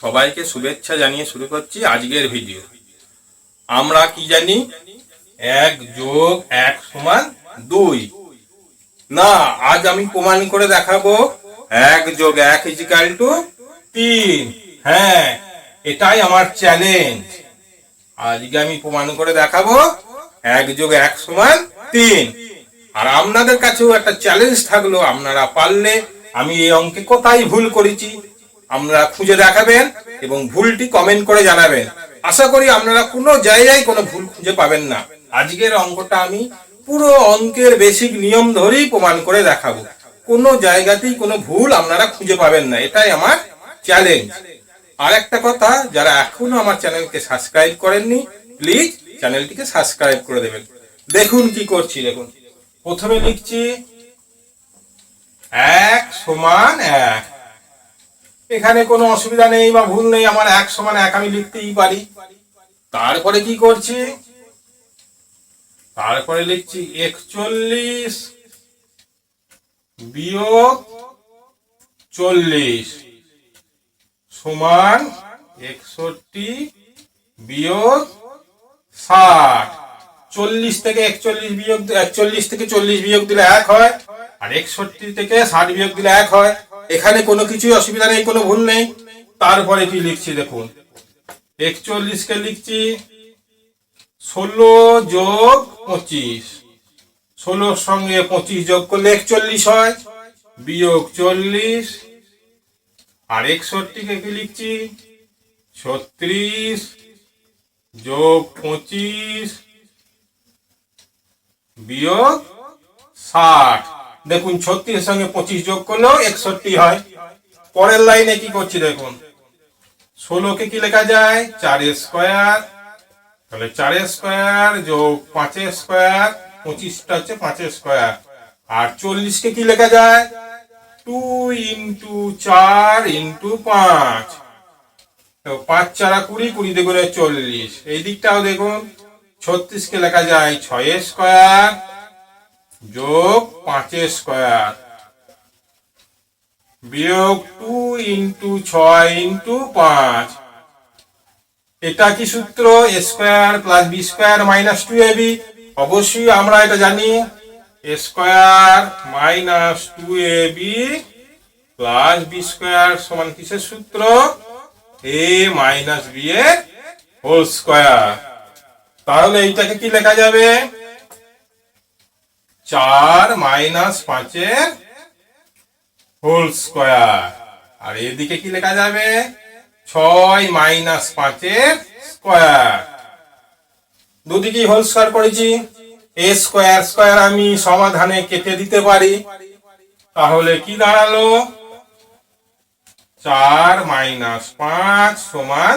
সবাইকে শুভেচ্ছা জানিয়ে শুরু করছি আজকের ভিডিও। আমরা কি জানি 1 যোগ 1 সমান 2 না, আজ আমি প্রমাণ করে দেখাবো 1 যোগ 1 ইজিক্যাল টু 3। হ্যাঁ, এটাই আমার চ্যালেঞ্জ। আজকে আমি প্রমাণ করে দেখাবো 1 যোগ 1 সমান 3। আর আপনাদের কাছেও একটা চ্যালেঞ্জ থাকলো, আপনারা পারলে আমি এই অঙ্কে কোথায় ভুল করেছি আপনারা খুঁজে দেখাবেন এবং ভুলটি কমেন্ট করে জানাবেন। আশা করি আপনারা কোনো জায়গায় কোনো ভুল খুঁজে পাবেন না। আজকের অঙ্কটা আমি পুরো অঙ্কের বেসিক নিয়ম ধরেই প্রমাণ করে দেখাবো, কোনো জায়গাতেই কোনো ভুল আপনারা খুঁজে পাবেন না, এটাই আমার চ্যালেঞ্জ। আর একটা কথা, যারা এখনো আমার চ্যানেলকে সাবস্ক্রাইব করেননি প্লিজ চ্যানেলটিকে সাবস্ক্রাইব করে দেবেন। দেখুন কি করছি, দেখুন প্রথমে লিখছি 1 সমান 1। এখানে কোনো অসুবিধা নেই বা ভুল নেই, আমার 1 সমান 1 আমি লিখতেই পারি। তারপরে কি করছি, তারপরে লিখছি 41 বিয়োগ 40 সমান 61 বিয়োগ 60। 40 থেকে 41 বিয়োগ 41 থেকে 40 বিয়োগ দিলে 1 হয়, আর 61 থেকে 60 বিয়োগ দিলে 1 হয়। এখানে কোনো কিছুই অসুবিধা নেই, কোনো ভুল নেই। তারপরে কি লিখছি দেখুন, 41 কে লিখছি 16 যোগ 25। 16 সঙ্গে 25 যোগ করলে 41 হয়, বিয়োগ 40। আর 61 কে কি লিখছি 36 যোগ 25 বিয়োগ 60। দেখুন 36 এর সঙ্গে 25 যোগ করলেও 61 হয়। পরের লাইনে কি করছি দেখুন, 16 কে কি লেখা যায় 4 স্কয়ার, তাহলে 4 স্কয়ার যোগ 5 স্কয়ার, 25টা হচ্ছে 5 স্কয়ার। আর 40 কে কি লেখা যায় 2 ইন্টু 4 ইন্টু 5, তো 5 4 20, 20 দিয়ে গুণে 40। এই দিকটাও দেখুন 36 কে লেখা যায় 6 স্কয়ার যোগ 5 স্কয়ার বিয়োগ 2 ইন্টু 6 ইন্টু 5। এটা কি সূত্র, a square plus b square minus 2ab। অবশ্যই আমরা এটা জানি, a square minus 2ab plus b square সমান কিসের সূত্র, a মাইনাস b এর হোল স্কয়ার। তাহলে এইটাকে কি লেখা যাবে 4 মাইনাস 5 এর হোল স্কয়ার। আর এদিকে কি লেখা যাবে 6 মাইনাস 5 এর স্কয়ার। দুদিকেই হোল স্কয়ার করেছি, a স্কয়ার স্কয়ার আমি সমাধানে কেটে দিতে পারি। তাহলে কি দাঁড়ালো 4 মাইনাস 5 সমান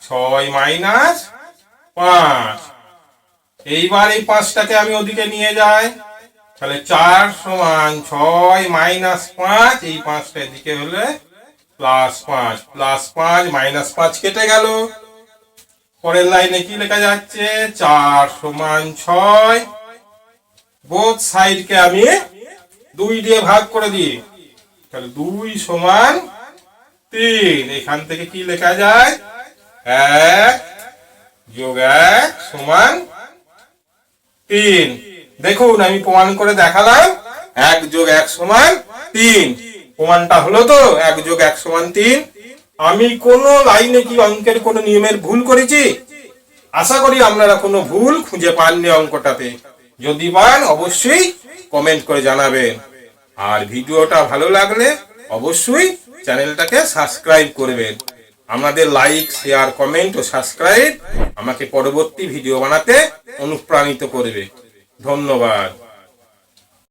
6 মাইনাস 5। এইবার এই 5টাকে আমি ওদিকে নিয়ে যাই, তাহলে 4 সমান 6 মাইনাস 5, এই 5টা এদিকে হলে প্লাস 5, প্লাস 5 মাইনাস 5 কেটে গেল। পরের লাইনে কি লেখা যাচ্ছে 4 সমান 6, বোথ সাইডকে আমি 2 দিয়ে ভাগ করে দিই, তাহলে 2 সমান 3। এখান থেকে কি লেখা যায় 1 যোগ 1 সমান 3। দেখুন আমি প্রমাণ করে দেখালাম 1 যোগ 1 সমান 3। প্রমাণটা হলো তো 1 যোগ 1 সমান 3। আমি কোন লাইনে কি অঙ্কের কোন নিয়মের ভুল করেছি? আশা করি আপনারা কোনো ভুল খুঁজে পাননি অঙ্কটাতে। যদি পান অবশ্যই কমেন্ট করে জানাবেন। আর ভিডিওটা ভালো লাগলে অবশ্যই চ্যানেলটাকে সাবস্ক্রাইব করবেন। আমাদের লাইক, শেয়ার, কমেন্ট ও সাবস্ক্রাইব আমাকে পরবর্তী ভিডিও বানাতে অনুপ্রাণিত করবে। ধন্যবাদ।